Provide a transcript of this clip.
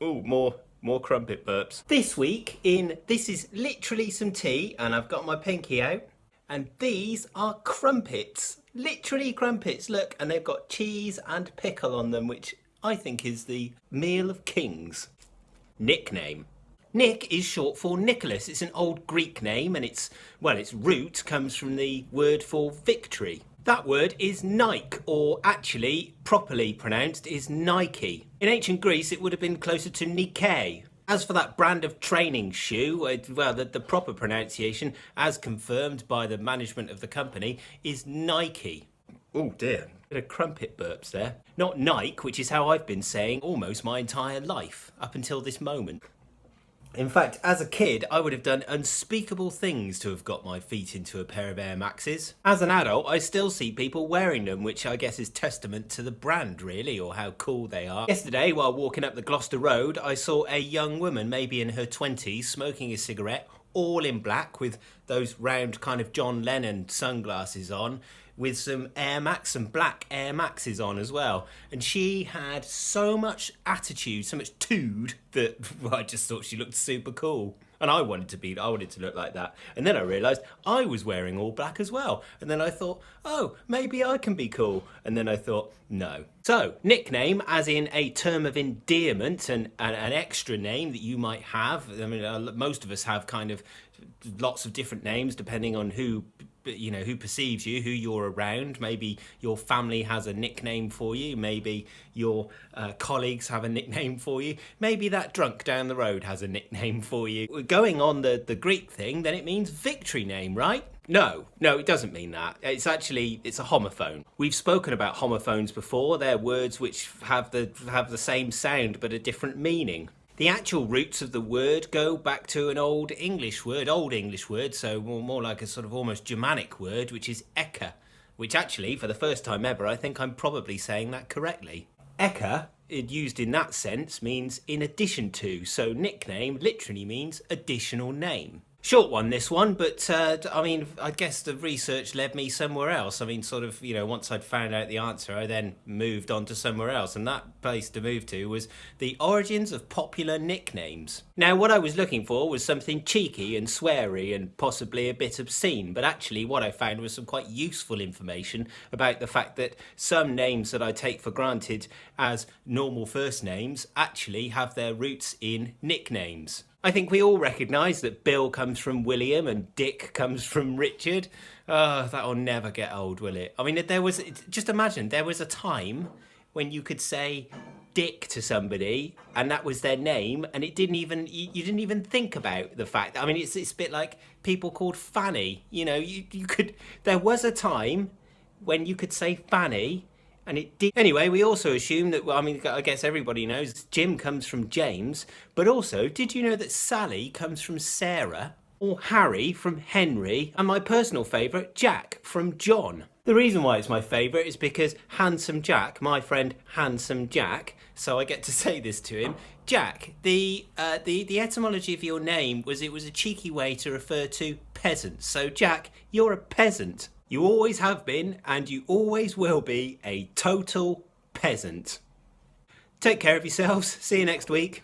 Ooh, more crumpet burps. This week this is literally some tea, and I've got my pinky out, and these are crumpets. Literally crumpets, look, and they've got cheese and pickle on them, which I think is the meal of kings. Nickname. Nick is short for Nicholas. It's an old Greek name, and its root comes from the word for victory. That word is Nike, or actually, properly pronounced, is Nike. In ancient Greece, it would have been closer to Nike. As for that brand of training shoe, the proper pronunciation, as confirmed by the management of the company, is Nike. Oh dear. Bit of crumpet burps there. Not Nike, which is how I've been saying almost my entire life, up until this moment. In fact, as a kid, I would have done unspeakable things to have got my feet into a pair of Air Maxes. As an adult, I still see people wearing them, which I guess is testament to the brand, really, or how cool they are. Yesterday, while walking up the Gloucester Road, I saw a young woman, maybe in her 20s, smoking a cigarette, all in black, with those round kind of John Lennon sunglasses on, with some Air Max, some black Air Maxes on as well. And she had so much attitude, so much tood, that I just thought she looked super cool. And I wanted to look like that. And then I realised I was wearing all black as well. And then I thought, oh, maybe I can be cool. And then I thought, no. So, nickname, as in a term of endearment and an extra name that you might have. I mean, most of us have kind of lots of different names depending on who perceives you, who you're around. Maybe your family has a nickname for you. Maybe your colleagues have a nickname for you. Maybe that drunk down the road has a nickname for you. Going on the Greek thing, then it means victory name, right? No, it doesn't mean that. It's a homophone. We've spoken about homophones before. They're words which have the same sound but a different meaning. The actual roots of the word go back to an Old English word, so more like a sort of almost Germanic word, which is eka, which actually, for the first time ever, I think I'm probably saying that correctly. Eka, used in that sense, means in addition to, so nickname literally means additional name. Short one, this one, but I guess the research led me somewhere else. Once I'd found out the answer, I then moved on to somewhere else, and that place to move to was the origins of popular nicknames. Now, what I was looking for was something cheeky and sweary and possibly a bit obscene, but actually what I found was some quite useful information about the fact that some names that I take for granted as normal first names actually have their roots in nicknames. I think we all recognise that Bill comes from William and Dick comes from Richard. Oh, that'll never get old, will it? I mean, just imagine, there was a time when you could say Dick to somebody and that was their name, and you didn't even think about the fact. I mean, it's a bit like people called Fanny. There was a time when you could say Fanny, and it did. Anyway, we also assume that, I guess everybody knows Jim comes from James, but also, did you know that Sally comes from Sarah, or Harry from Henry, and my personal favourite, Jack from John? The reason why it's my favourite is because Handsome Jack, my friend Handsome Jack, so I get to say this to him, Jack, the etymology of your name was a cheeky way to refer to peasants. So Jack, you're a peasant. You always have been, and you always will be, a total peasant. Take care of yourselves. See you next week.